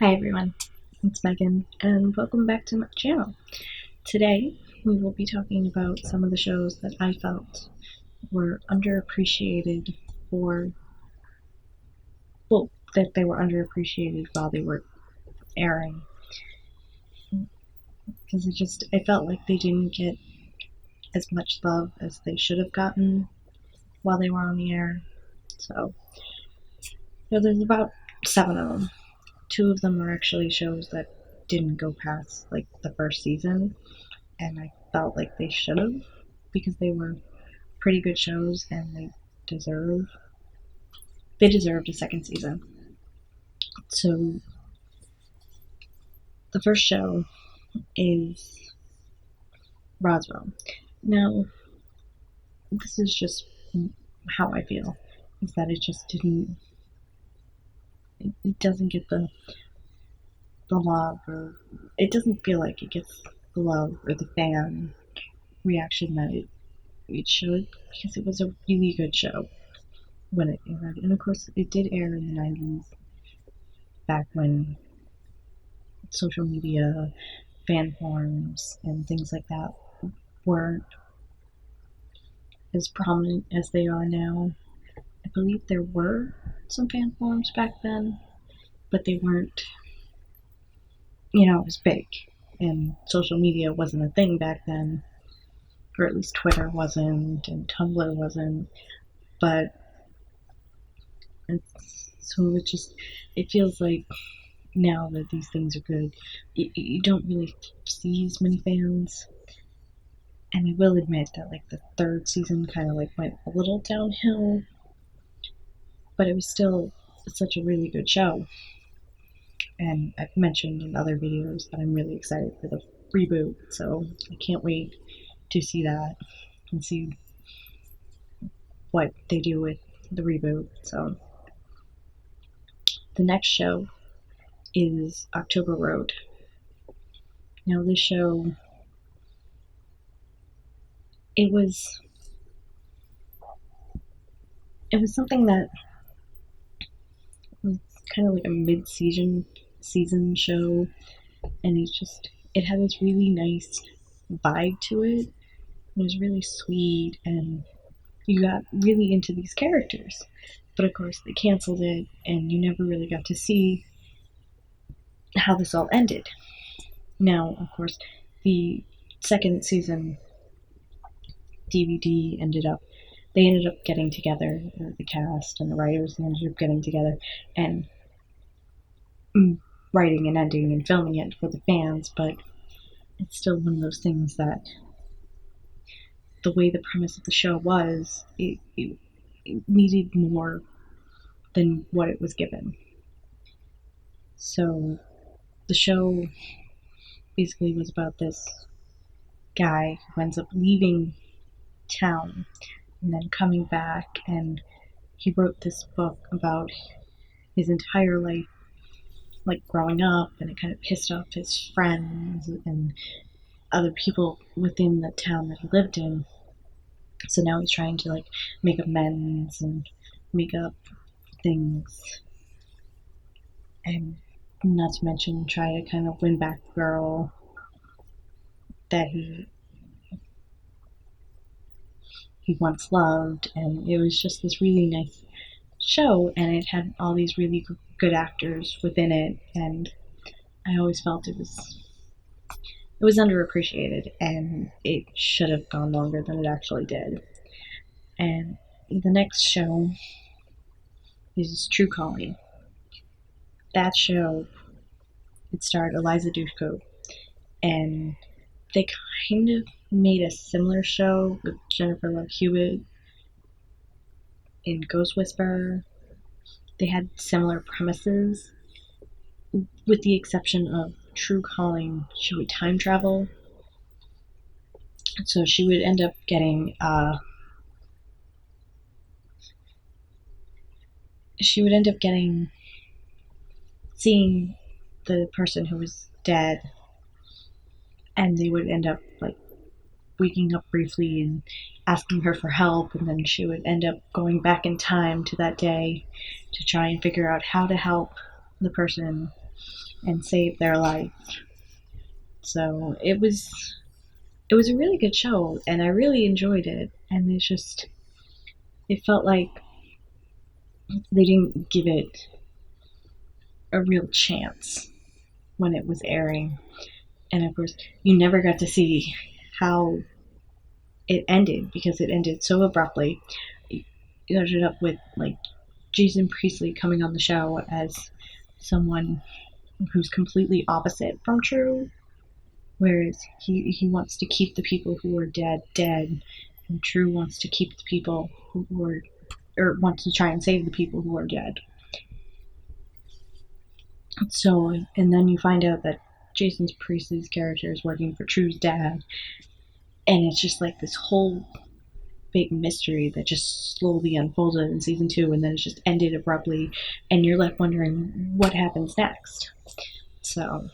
Hi everyone, it's Megan, and welcome back to my channel. Today, we will be talking about some of the shows that I felt were underappreciated or, well, that they were underappreciated while they were airing. Because I felt like they didn't get as much love as they should have gotten while they were on the air. So, there's about 7 of them. 2 of them are actually shows that didn't go past, like, the first season, and I felt like they should have, because they were pretty good shows and deserve they deserved a second season. So the first show is Roswell. Now, this is just how I feel, is that it just didn't it doesn't get the love, or it doesn't feel like it gets the love or the fan reaction that it should, because it was a really good show when it aired. And of course it did air in the 90s, back when social media, fan forums, and things like that weren't as prominent as they are now. I believe there were some fan forums back then, but they weren't, as big. And social media wasn't a thing back then, or at least Twitter wasn't, and Tumblr wasn't. But it feels like now that these things are good, you don't really see as many fans. And I will admit that, like, the third season kind of like went a little downhill, but it was still such a really good show. And I've mentioned in other videos that I'm really excited for the reboot, so I can't wait to see that and see what they do with the reboot. So the next show is October Road. Now, this show, it was something that was kind of like a mid-season show, and it had this really nice vibe to it. It was really sweet, and you got really into these characters. But of course, they canceled it, and you never really got to see how this all ended. Now, of course, the second season DVD they ended up getting together, the cast and the writers, they ended up getting together and writing and ending and filming it for the fans, but it's still one of those things that the way the premise of the show was, it needed more than what it was given. So the show basically was about this guy who ends up leaving town and then coming back, and he wrote this book about his entire life, like growing up, and it kind of pissed off his friends and other people within the town that he lived in. So now he's trying to, like, make amends and make up things, and not to mention try to kind of win back the girl that he once loved. And it was just this really nice show, and it had all these really good actors within it, and I always felt it was underappreciated, and it should have gone longer than it actually did. And the next show is True Calling. That show, it starred Eliza Dushku, and they kind of made a similar show with Jennifer Love Hewitt in Ghost Whisperer. They had similar premises, with the exception of True Calling. She would time travel, so she would end up getting seeing the person who was dead, and they would end up, like, waking up briefly and asking her for help, and then she would end up going back in time to that day to try and figure out how to help the person and save their life. So it was a really good show, and I really enjoyed it. And it felt like they didn't give it a real chance when it was airing. And of course, you never got to see how it ended because it ended so abruptly. You ended up with like Jason Priestley coming on the show as someone who's completely opposite from True, whereas he wants to keep the people who are dead, and True wants to keep the people who are, or wants to try and save the people who are dead. So, and then you find out that Jason Priestley's character is working for True's dad, and it's just like this whole big mystery that just slowly unfolded in season 2, and then it just ended abruptly, and you're left wondering what happens next. So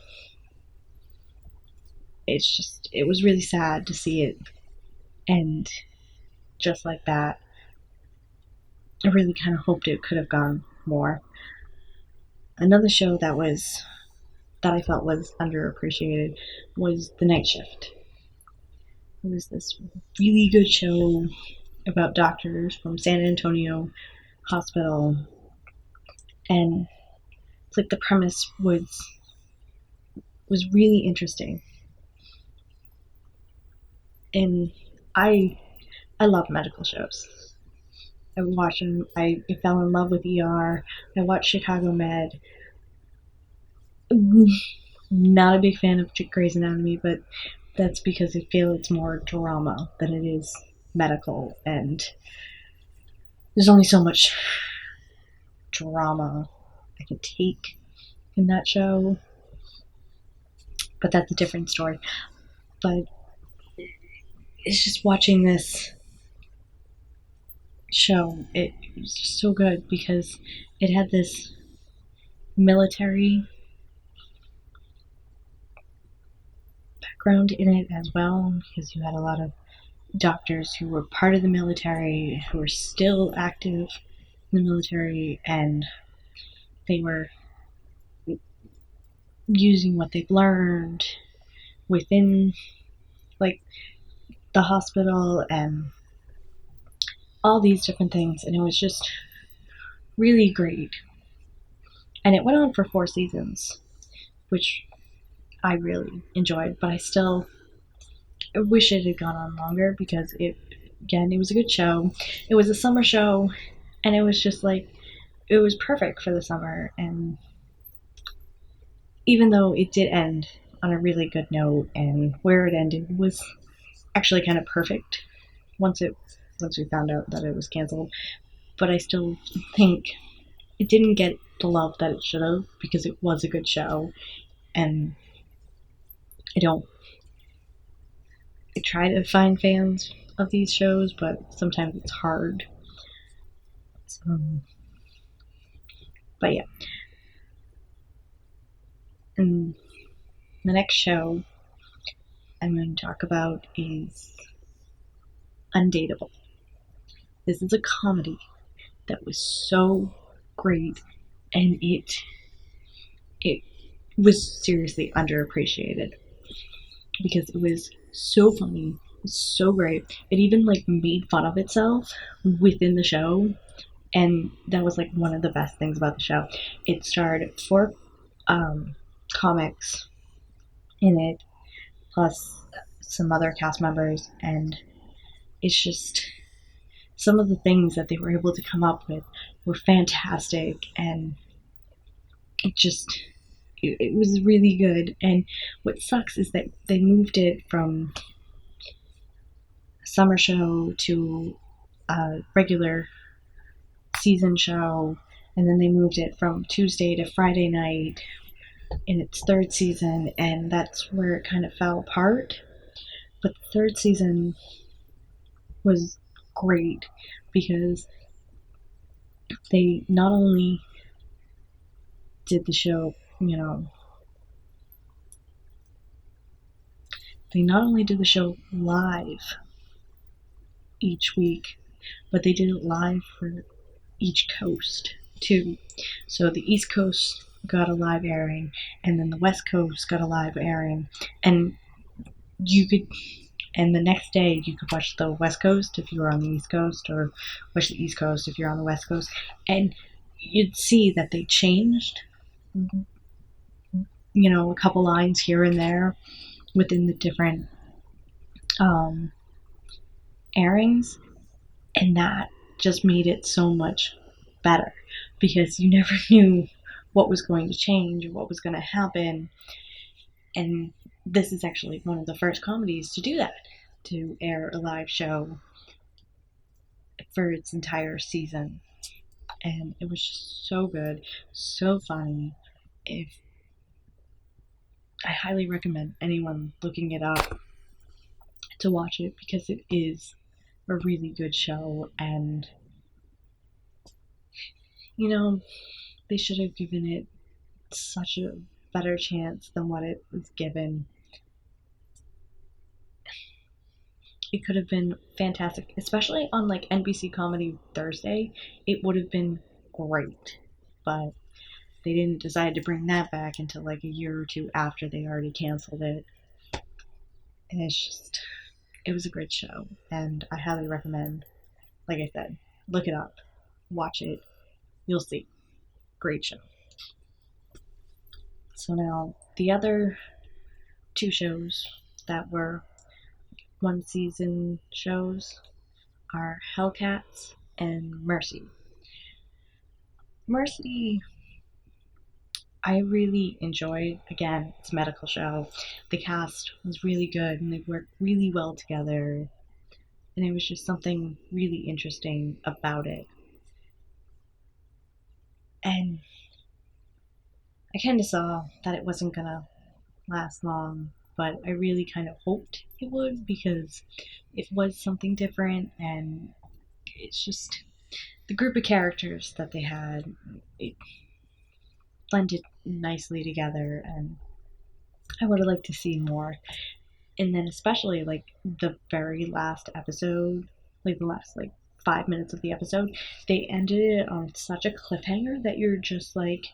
it was really sad to see it end just like that. I really kind of hoped it could have gone more. Another show that I felt was underappreciated was The Night Shift. It was this really good show about doctors from San Antonio Hospital, and it's like the premise was really interesting. And I love medical shows. I watched them. I fell in love with ER. I watched Chicago Med. Not a big fan of Grey's Anatomy, but that's because I feel it's more drama than it is medical, and there's only so much drama I could take in that show. But that's a different story. But it's just watching this show. It was just so good because it had this military background in it as well, because you had a lot of doctors who were part of the military, who were still active in the military, and they were using what they've learned within like the hospital and all these different things, and it was just really great. And it went on for 4 seasons, which I really enjoyed, but I wish it had gone on longer because it was a good show. It was a summer show, and it was just like, it was perfect for the summer. And even though it did end on a really good note, and where it ended was actually kind of perfect once we found out that it was canceled, but I still think it didn't get the love that it should have because it was a good show. And I don't I try to find fans of these shows, but sometimes it's hard. So, but yeah. And the next show I'm going to talk about is Undateable. This is a comedy that was so great, and it was seriously underappreciated because it was so funny, it was so great. It even like made fun of itself within the show, and that was like one of the best things about the show. It starred 4 comics in it, plus some other cast members, and it's just some of the things that they were able to come up with were fantastic, and it just it was really good. And what sucks is that they moved it from a summer show to a regular season show, and then they moved it from Tuesday to Friday night in its 3rd season, and that's where it kind of fell apart. But the 3rd season was great because they not only did the show, they not only did the show live each week, but they did it live for each coast too. So the East Coast got a live airing, and then the West Coast got a live airing, and you could, and the next day you could watch the West Coast if you were on the East Coast, or watch the East Coast if you're on the West Coast, and you'd see that they changed, a couple lines here and there within the different um, airings, and that just made it so much better because you never knew what was going to change, what was going to happen. And this is actually one of the first comedies to do that, to air a live show for its entire season. And it was just so good, so funny. If I highly recommend anyone looking it up to watch it because it is a really good show, and you know they should have given it such a better chance than what it was given. It could have been fantastic, especially on like NBC Comedy Thursday. It would have been great, but they didn't decide to bring that back until like a year or two after they already canceled it. And it was a great show, and I highly recommend, like I said, look it up, watch it, you'll see. Great show. So now, the other two shows that were one season shows are Hellcats and Mercy. Mercy, I really enjoyed. Again, it's a medical show. The cast was really good and they worked really well together. And it was just something really interesting about it. And I kind of saw that it wasn't gonna last long, but I really kind of hoped it would because it was something different, and it's just the group of characters that they had, it blended nicely together, and I would have liked to see more. And then especially like the very last episode, like the last like 5 minutes of the episode, they ended it on such a cliffhanger that you're just like,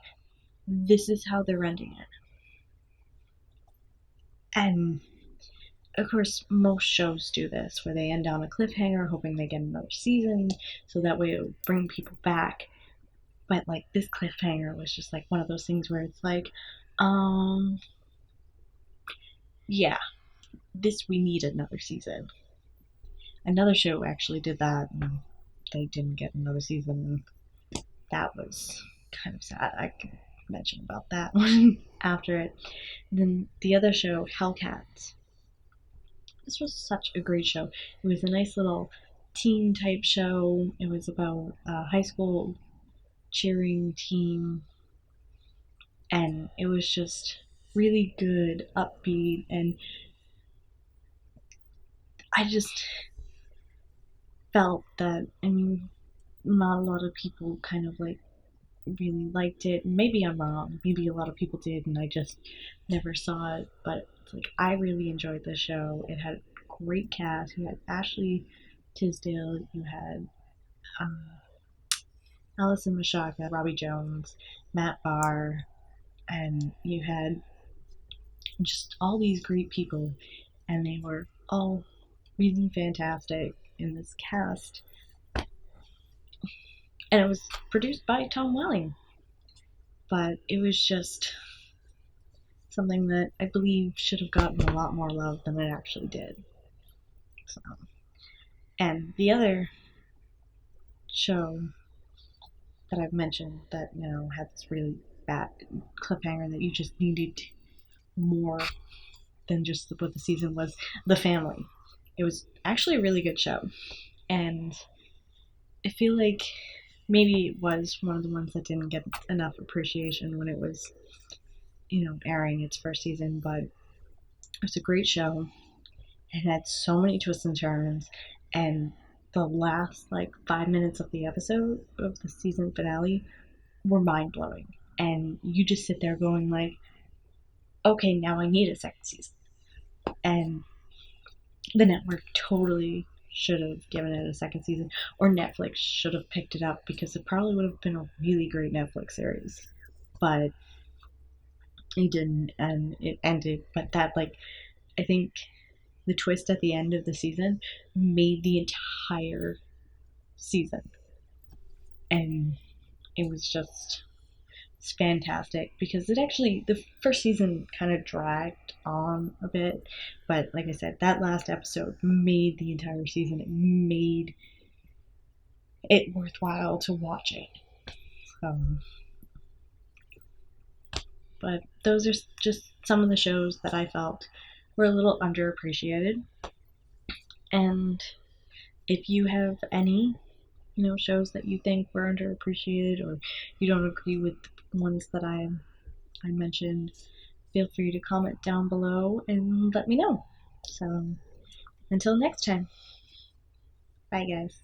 this is how they're ending it. And of course, most shows do this, where they end on a cliffhanger, hoping they get another season, so that way it'll bring people back. But like this cliffhanger was just like one of those things where it's like, um, yeah, this we need another season. Another show actually did that, and they didn't get another season. And that was kind of sad. I can mention about that one after it. Then the other show, Hellcats. This was such a great show. It was a nice little teen type show. It was about a high school cheering team, and it was just really good, upbeat, and I just felt that, I mean, not a lot of people kind of like really liked it. Maybe I'm wrong. Maybe a lot of people did, and I just never saw it. But it's like I really enjoyed the show. It had a great cast. You had Ashley Tisdale. You had um, Allison Mashaka, Robbie Jones, Matt Barr, and you had just all these great people, and they were all really fantastic in this cast. And it was produced by Tom Welling, but it was just something that I believe should have gotten a lot more love than it actually did. So, and the other show that I've mentioned that had this really bad cliffhanger that you just needed more than just what the season was, The Family. It was actually a really good show, and I feel like maybe it was one of the ones that didn't get enough appreciation when it was airing its first season, but it was a great show. It had so many twists and turns, and the last like 5 minutes of the episode of the season finale were mind blowing. And you just sit there going like, okay, now I need a second season. And the network totally should have given it a second season, or Netflix should have picked it up because it probably would have been a really great Netflix series. But It didn't, and it ended. But that, like, I think the twist at the end of the season made the entire season, and it was just it's fantastic because it actually the first season kind of dragged on a bit, but like I said, that last episode made the entire season. It made it worthwhile to watch it. Um, but those are just some of the shows that I felt were a little underappreciated. And if you have any, shows that you think were underappreciated or you don't agree with the ones that I mentioned, feel free to comment down below and let me know. So until next time, bye guys.